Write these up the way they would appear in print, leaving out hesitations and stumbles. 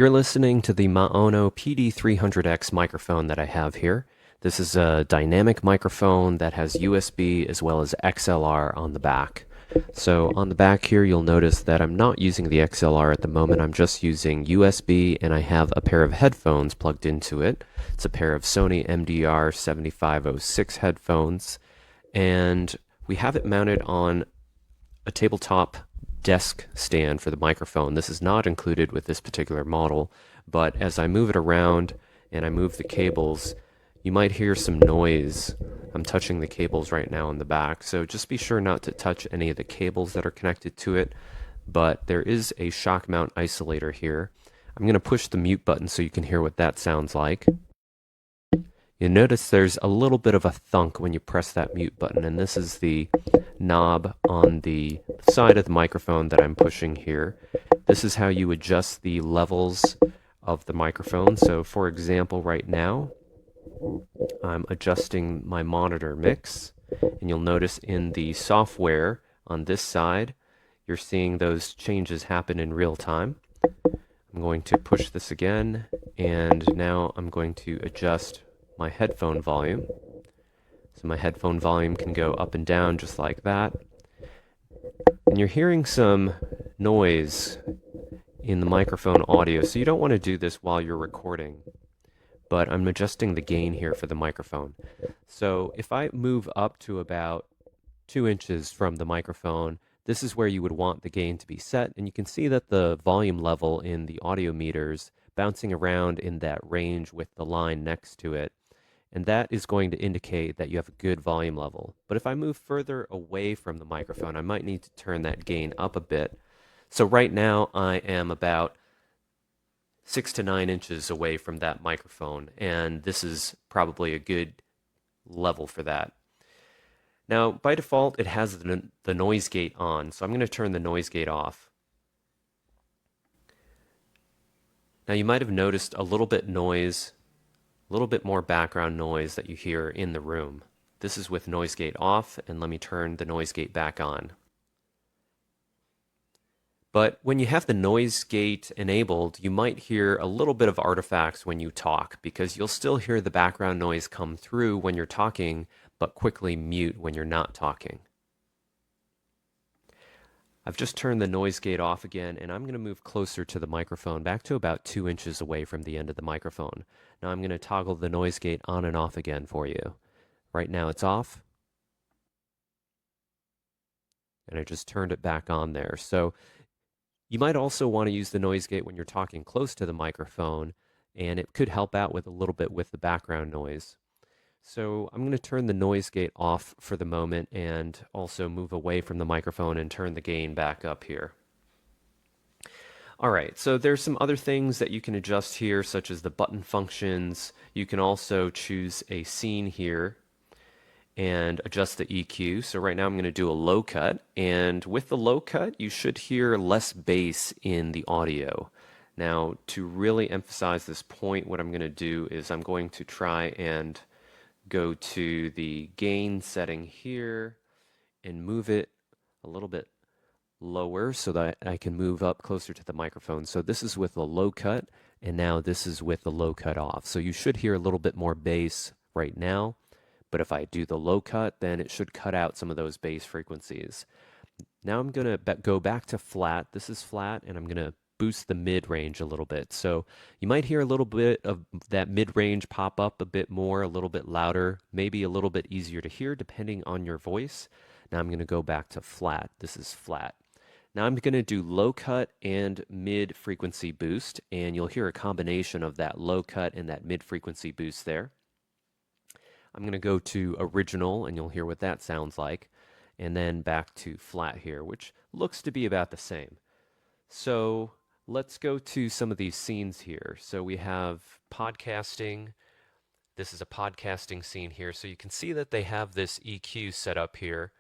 You're listening to the MAONO PD300X microphone that I have here. This is a dynamic microphone that has USB as well as XLR on the back. So on the back here, you'll notice that I'm not using the XLR at the moment. I'm just using USB, and I have a pair of headphones plugged into it. It's a pair of Sony MDR 7506 headphones, and we have it mounted on a tabletop desk stand for the microphone. This is not included with this particular model, but as I move it around and I move the cables, you might hear some noise. I'm touching the cables right now in the back, so just be sure not to touch any of the cables that are connected to it, but there is a shock mount isolator here. I'm going to push the mute button so you can hear what that sounds like. You notice there's a little bit of a thunk when you press that mute button, and this is the knob on the side of the microphone that I'm pushing here. This is how you adjust the levels of the microphone. So for example, right now, I'm adjusting my monitor mix, and you'll notice in the software on this side, you're seeing those changes happen in real time. I'm going to push this again, and now I'm going to adjust my headphone volume. So my headphone volume can go up and down just like that. And you're hearing some noise in the microphone audio, so you don't want to do this while you're recording. But I'm adjusting the gain here for the microphone. So if I move up to about 2 inches from the microphone, this is where you would want the gain to be set, and you can see that the volume level in the audio meters bouncing around in that range with the line next to it, and that is going to indicate that you have a good volume level. But if I move further away from the microphone, I might need to turn that gain up a bit. So right now I am about 6 to 9 inches away from that microphone, and this is probably a good level for that. Now, by default, it has the noise gate on, so I'm going to turn the noise gate off. Now, you might have noticed a little bit more background noise that you hear in the room. This is with noise gate off, and let me turn the noise gate back on. But when you have the noise gate enabled, you might hear a little bit of artifacts when you talk, because you'll still hear the background noise come through when you're talking, but quickly mute when you're not talking. I've just turned the noise gate off again, and I'm going to move closer to the microphone, back to about 2 inches away from the end of the microphone. Now I'm going to toggle the noise gate on and off again for you. Right now it's off, and I just turned it back on there. So you might also want to use the noise gate when you're talking close to the microphone, and it could help out with a little bit with the background noise. So I'm going to turn the noise gate off for the moment and also move away from the microphone and turn the gain back up here. All right, so there's some other things that you can adjust here, such as the button functions. You can also choose a scene here and adjust the EQ. So right now I'm going to do a low cut, and with the low cut you should hear less bass in the audio. Now, to really emphasize this point, what I'm going to do is I'm going to try and go to the gain setting here and move it a little bit lower so that I can move up closer to the microphone. So this is with the low cut, and now this is with the low cut off. So you should hear a little bit more bass right now. But if I do the low cut, then it should cut out some of those bass frequencies. Now I'm going to go back to flat. This is flat, and I'm going to boost the mid-range a little bit. So you might hear a little bit of that mid-range pop up a bit more, a little bit louder, maybe a little bit easier to hear depending on your voice. Now I'm going to go back to flat. This is flat. Now I'm going to do low cut and mid frequency boost, and you'll hear a combination of that low cut and that mid frequency boost there. I'm going to go to original, and you'll hear what that sounds like, and then back to flat here, which looks to be about the same. So let's go to some of these scenes here. So we have podcasting. This is a podcasting scene here. So you can see that they have this EQ set up here,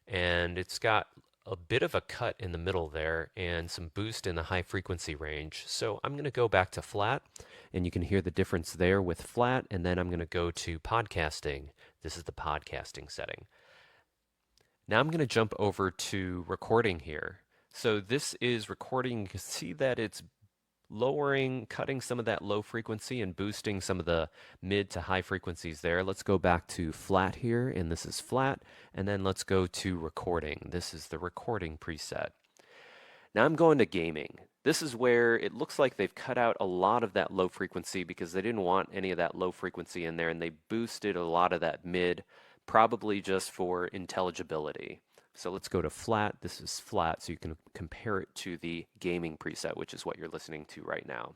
and it's got a bit of a cut in the middle there and some boost in the high frequency range. So I'm going to go back to flat, and you can hear the difference there with flat, and then I'm going to go to podcasting. This is the podcasting setting. Now I'm going to jump over to recording here. So this is recording. You can see that it's cutting some of that low frequency and boosting some of the mid to high frequencies there. Let's go back to flat here, and this is flat, and then let's go to recording. This is the recording preset. Now I'm going to gaming. This is where it looks like they've cut out a lot of that low frequency because they didn't want any of that low frequency in there, and they boosted a lot of that mid, probably just for intelligibility. So let's go to flat. This is flat, so you can compare it to the gaming preset, which is what you're listening to right now.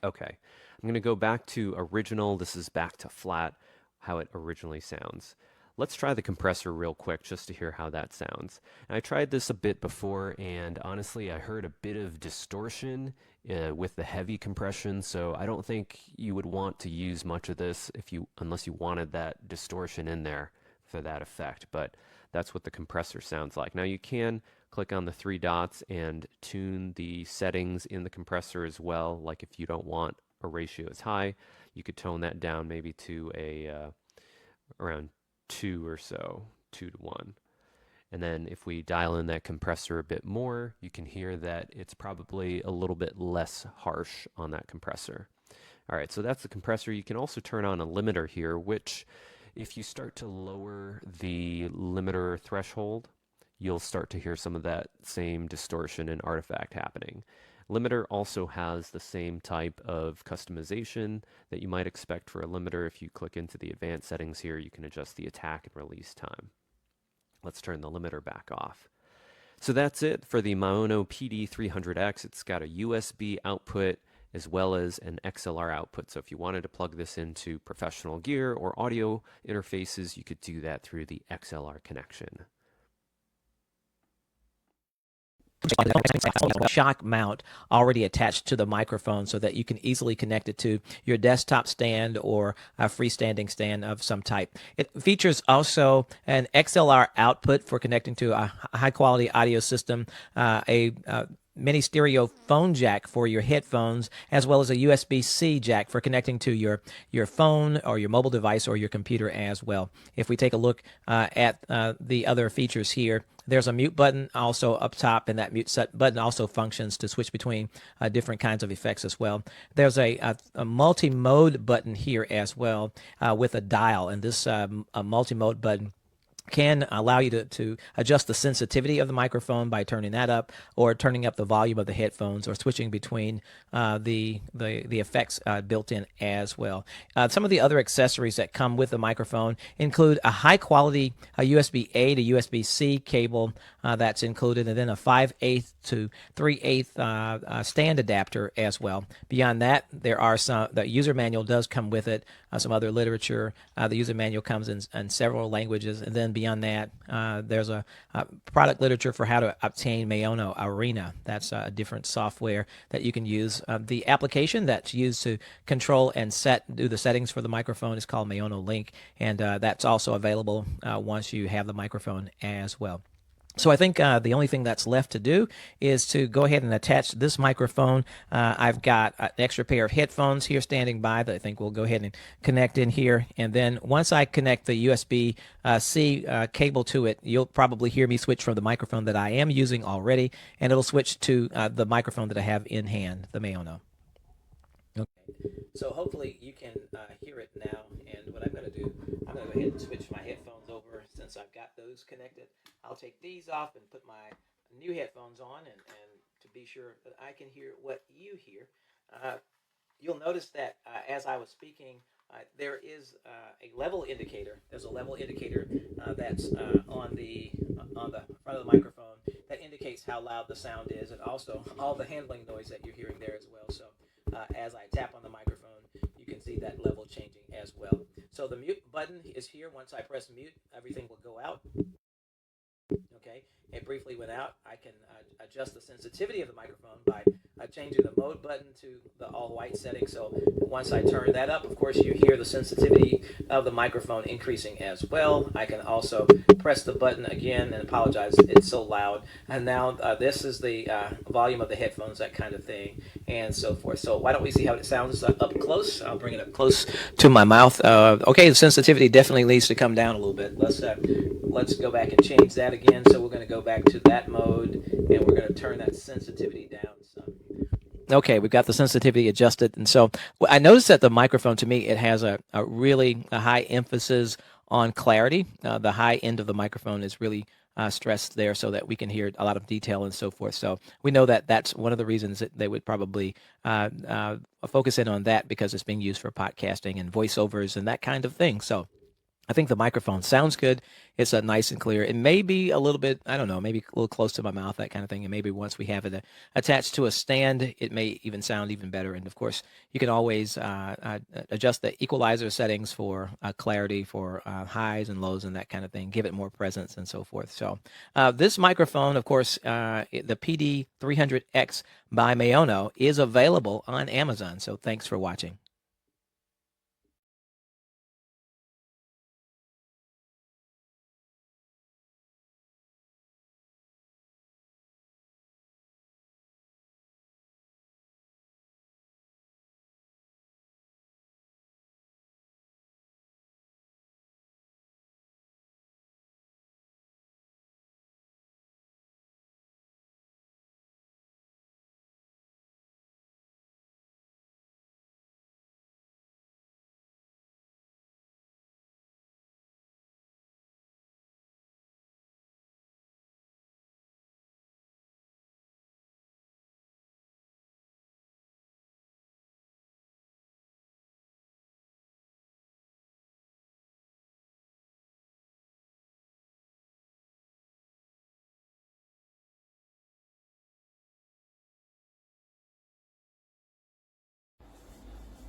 Okay, I'm going to go back to original. This is back to flat, how it originally sounds. Let's try the compressor real quick just to hear how that sounds. And I tried this a bit before, and honestly, I heard a bit of distortion with the heavy compression, so I don't think you would want to use much of this unless you wanted that distortion in there for that effect. But that's what the compressor sounds like. Now you can click on the three dots and tune the settings in the compressor as well. Like if you don't want a ratio as high, you could tone that down maybe to around 2 or so, 2 to 1. And then if we dial in that compressor a bit more, you can hear that it's probably a little bit less harsh on that compressor. All right, so that's the compressor. You can also turn on a limiter here, which if you start to lower the limiter threshold, you'll start to hear some of that same distortion and artifact happening. Limiter also has the same type of customization that you might expect for a limiter. If you click into the advanced settings here, you can adjust the attack and release time. Let's turn the limiter back off. So that's it for the MAONO PD300X. It's got a USB output as well as an XLR output. So if you wanted to plug this into professional gear or audio interfaces, you could do that through the XLR connection. Shock mount already attached to the microphone so that you can easily connect it to your desktop stand or a freestanding stand of some type. It features also an XLR output for connecting to a high quality audio system, a mini stereo phone jack for your headphones, as well as a USB-C jack for connecting to your phone or your mobile device or your computer as well. If we take a look at the other features here, there's a mute button also up top, and that mute button also functions to switch between different kinds of effects as well. There's a multi-mode button here as well with a dial, and this multi-mode button can allow you to adjust the sensitivity of the microphone by turning that up or turning up the volume of the headphones or switching between the effects built in as well. Some of the other accessories that come with the microphone include a high quality USB-A to USB-C cable that's included, and then a 5/8 to 3/8 stand adapter as well. Beyond that, there are the user manual does come with it, some other literature. The user manual comes in several languages, and then beyond that, there's a product literature for how to obtain MAONO Arena. That's a different software that you can use. The application that's used to control and do the settings for the microphone is called MAONO Link, and that's also available once you have the microphone as well. So I think the only thing that's left to do is to go ahead and attach this microphone. I've got an extra pair of headphones here standing by that I think we'll go ahead and connect in here. And then once I connect the USB-C cable to it, you'll probably hear me switch from the microphone that I am using already, and it'll switch to the microphone that I have in hand, the MAONO. Okay. So hopefully you can hear it now. And what I'm going to do, I'm going to go ahead and switch my headphones over since I've got those connected. I'll take these off and put my new headphones on, and to be sure that I can hear what you hear. You'll notice that as I was speaking, there is a level indicator. There's a level indicator that's on the front of the microphone that indicates how loud the sound is, and also all the handling noise that you're hearing there as well. So as I tap on the microphone, you can see that level changing as well. So the mute button is here. Once I press mute, everything will go out. Okay, it briefly went out. I can adjust the sensitivity of the microphone by changing the mode button to the all white setting. So once I turn that up, of course, you hear the sensitivity of the microphone increasing as well. I can also press the button again, and apologize, it's so loud. And now this is the volume of the headphones, that kind of thing, and so forth. So why don't we see how it sounds up close? I'll bring it up close to my mouth. Okay, the sensitivity definitely needs to come down a little bit. Let's go back and change that again. So we're going to go back to that mode, and we're going to turn that sensitivity down some. Okay, we've got the sensitivity adjusted. And so I noticed that the microphone, to me, it has a really high emphasis on clarity. The high end of the microphone is really stressed there so that we can hear a lot of detail and so forth. So we know that that's one of the reasons that they would probably focus in on that, because it's being used for podcasting and voiceovers and that kind of thing. So I think the microphone sounds good. It's nice and clear. It may be a little bit, I don't know, maybe a little close to my mouth, that kind of thing. And maybe once we have it attached to a stand, it may even sound even better. And of course, you can always adjust the equalizer settings for clarity, for highs and lows and that kind of thing, give it more presence and so forth. So this microphone, of course, the PD300X by MAONO, is available on Amazon. So thanks for watching.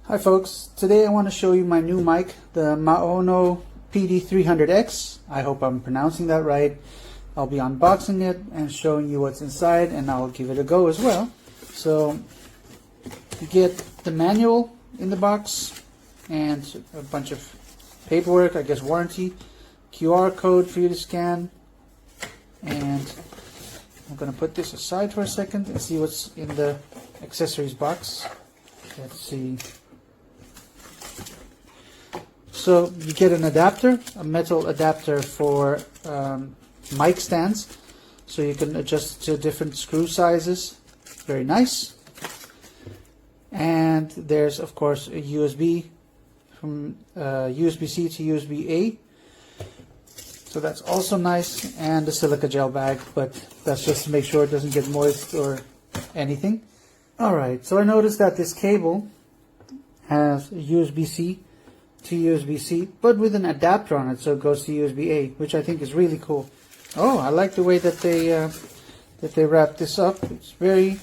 Hi folks, today I want to show you my new mic, the MAONO PD300X. I hope I'm pronouncing that right. I'll be unboxing it and showing you what's inside, and I'll give it a go as well. So you get the manual in the box and a bunch of paperwork, I guess warranty, QR code for you to scan, and I'm going to put this aside for a second and see what's in the accessories box. Let's see. So you get an adapter, a metal adapter for mic stands, so you can adjust to different screw sizes. Very nice. And there's of course a USB from USB-C to USB-A. So that's also nice, and a silica gel bag, but that's just to make sure it doesn't get moist or anything. Alright, so I noticed that this cable has USB-C to USB-C, but with an adapter on it, so it goes to USB-A, which I think is really cool. Oh, I like the way that they wrap this up. It's very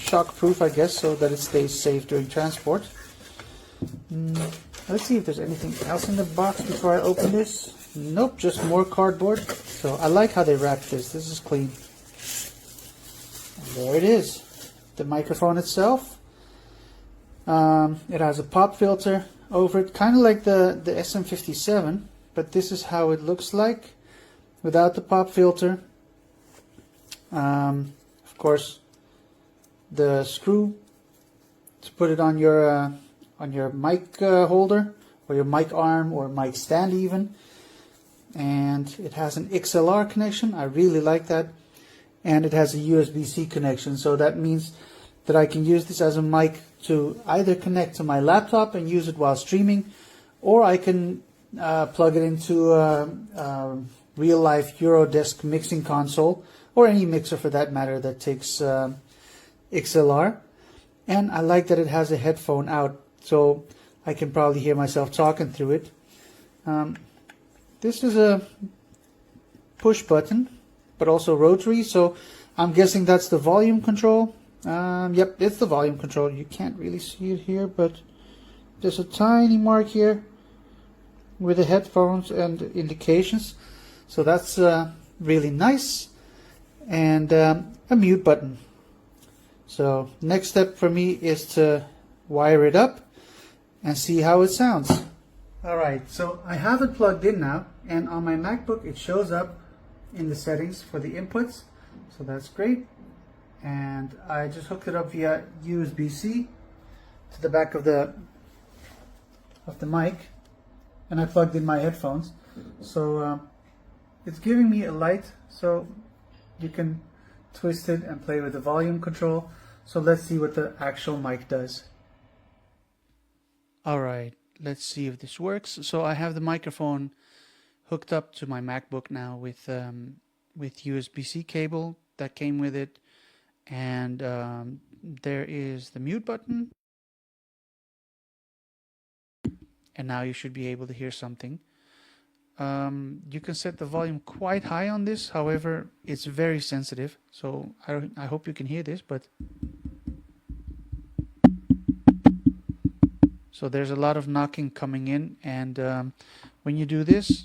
shock-proof, I guess, so that it stays safe during transport. Let's see if there's anything else in the box before I open this. Nope, just more cardboard. So I like how they wrap this. This is clean. And there it is. The microphone itself. It has a pop filter over it, kind of like the SM57, but this is how it looks like without the pop filter. Of course, the screw to put it on your mic holder, or your mic arm, or mic stand even. And it has an XLR connection. I really like that. And it has a USB-C connection, so that means that I can use this as a mic to either connect to my laptop and use it while streaming, or I can plug it into a real-life Eurodesk mixing console, or any mixer for that matter that takes XLR. And I like that it has a headphone out, so I can probably hear myself talking through it. This is a push button, but also rotary, so I'm guessing that's the volume control. Yep, it's the volume control. You can't really see it here, but there's a tiny mark here with the headphones and indications, so that's really nice. And a mute button. So next step for me is to wire it up and see how it sounds. Alright, so I have it plugged in now, and on my MacBook it shows up in the settings for the inputs, so that's great. And I just hooked it up via USB-C to the back of the mic, and I plugged in my headphones. So it's giving me a light, so you can twist it and play with the volume control. So let's see what the actual mic does. All right, let's see if this works. So I have the microphone hooked up to my MacBook now with USB-C cable that came with it, and there is the mute button, and now you should be able to hear something. You can set the volume quite high on this, however it's very sensitive, so I hope you can hear this. But so there's a lot of knocking coming in, and when you do this,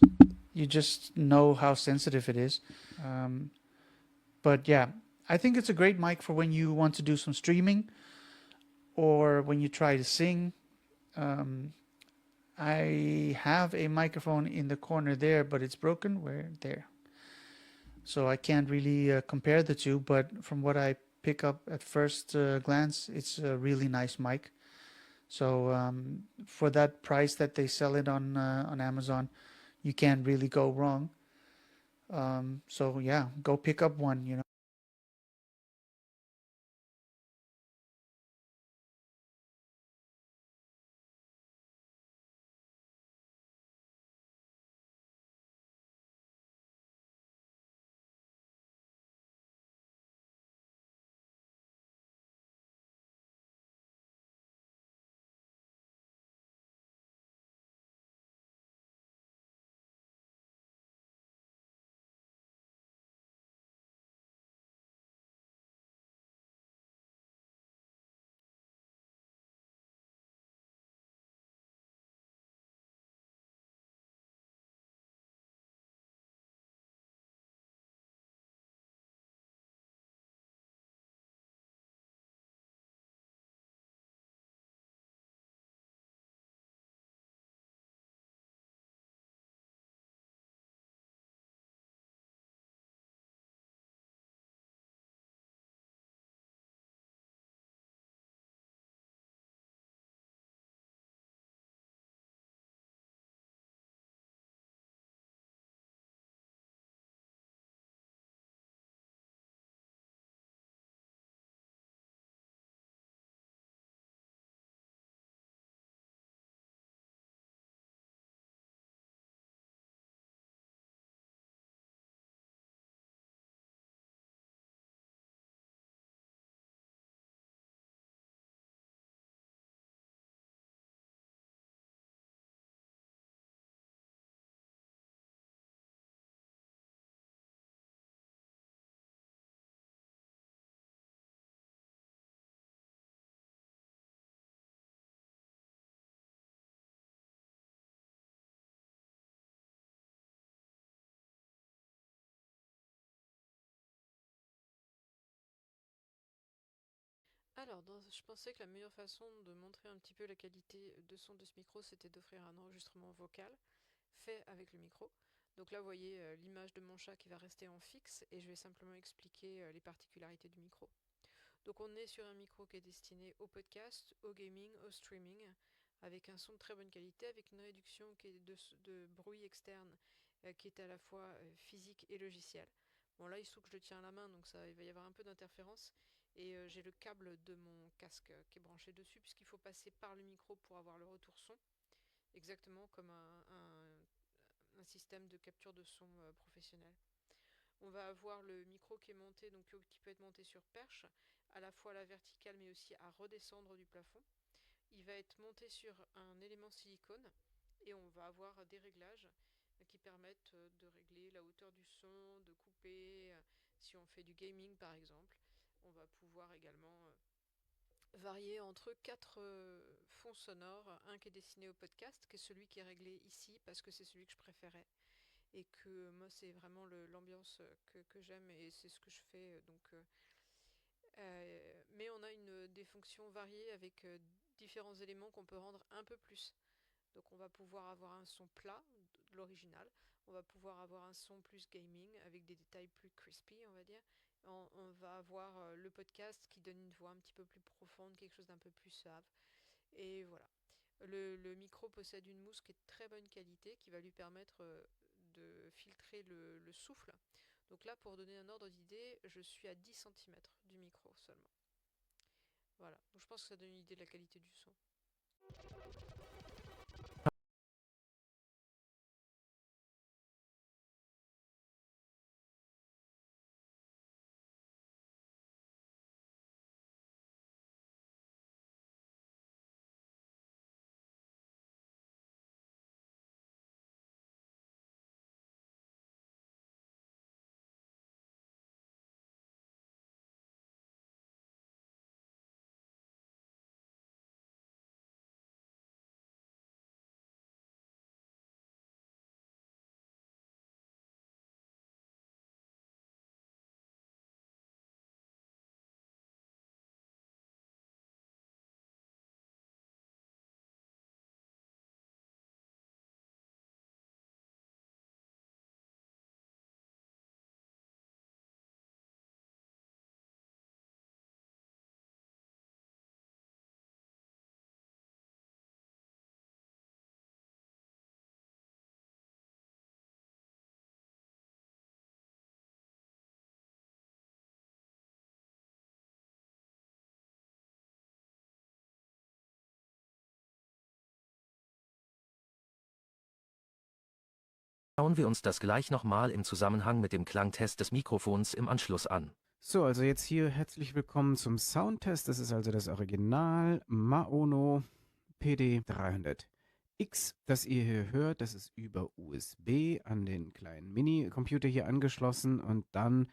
you just know how sensitive it is. But yeah, I think it's a great mic for when you want to do some streaming or when you try to sing. I have a microphone in the corner there, but it's broken. Where? There. So I can't really compare the two, but from what I pick up at first glance, it's a really nice mic. So for that price that they sell it on Amazon, you can't really go wrong. So yeah, go pick up one, you know. Alors, je pensais que la meilleure façon de montrer un petit peu la qualité de son de ce micro, c'était d'offrir un enregistrement vocal fait avec le micro. Donc là, vous voyez l'image de mon chat qui va rester en fixe et je vais simplement expliquer les particularités du micro. Donc on est sur un micro qui est destiné au podcast, au gaming, au streaming, avec un son de très bonne qualité, avec une réduction qui est de bruit externe qui est à la fois physique et logiciel. Bon là il se trouve que je le tiens à la main, donc il va y avoir un peu d'interférence. Et j'ai le câble de mon casque qui est branché dessus, puisqu'il faut passer par le micro pour avoir le retour son, exactement comme un système de capture de son professionnel. On va avoir le micro qui est monté, donc qui peut être monté sur perche, à la fois à la verticale mais aussi à redescendre du plafond. Il va être monté sur un élément silicone et on va avoir des réglages qui permettent de régler la hauteur du son, de couper, si on fait du gaming par exemple. On va pouvoir également varier entre quatre fonds sonores, un qui est destiné au podcast, qui est celui qui est réglé ici parce que c'est celui que je préférais et que moi c'est vraiment l'ambiance que j'aime et c'est ce que je fais mais on a des fonctions variées avec différents éléments qu'on peut rendre un peu plus. Donc on va pouvoir avoir un son plat de l'original, on va pouvoir avoir un son plus gaming avec des détails plus crispy on va dire. On va avoir le podcast qui donne une voix un petit peu plus profonde, quelque chose d'un peu plus suave. Et voilà. Le micro possède une mousse qui est de très bonne qualité, qui va lui permettre de filtrer le souffle. Donc là, pour donner un ordre d'idée, je suis à 10 cm du micro seulement. Voilà, donc je pense que ça donne une idée de la qualité du son. Schauen wir uns das gleich nochmal im Zusammenhang mit dem Klangtest des Mikrofons im Anschluss an. So, also jetzt hier herzlich willkommen zum Soundtest. Das ist also das Original MAONO PD300X, das ihr hier hört. Das ist über USB an den kleinen Mini-Computer hier angeschlossen und dann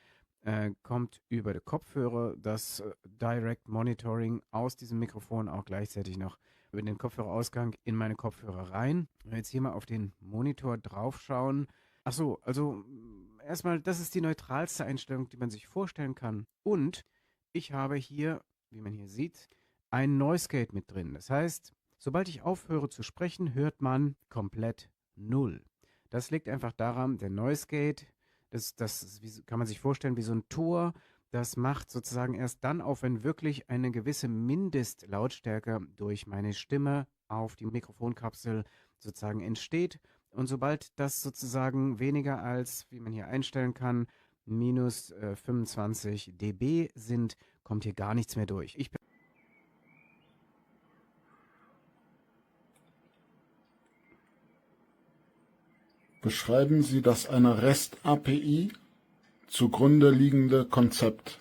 kommt über den Kopfhörer das Direct Monitoring aus diesem Mikrofon auch gleichzeitig noch über den Kopfhörerausgang in meine Kopfhörer rein. Wenn wir jetzt hier mal auf den Monitor drauf schauen. Achso, also erstmal, das ist die neutralste Einstellung, die man sich vorstellen kann. Und ich habe hier, wie man hier sieht, ein Noise Gate mit drin. Das heißt, sobald ich aufhöre zu sprechen, hört man komplett null. Das liegt einfach daran, der Noise Gate, das kann man sich vorstellen wie so ein Tor. Das macht sozusagen erst dann auf, wenn wirklich eine gewisse Mindestlautstärke durch meine Stimme auf die Mikrofonkapsel sozusagen entsteht. Und sobald das sozusagen weniger als, wie man hier einstellen kann, minus 25 dB sind, kommt hier gar nichts mehr durch. Beschreiben Sie das einer REST-API zugrunde liegende Konzept.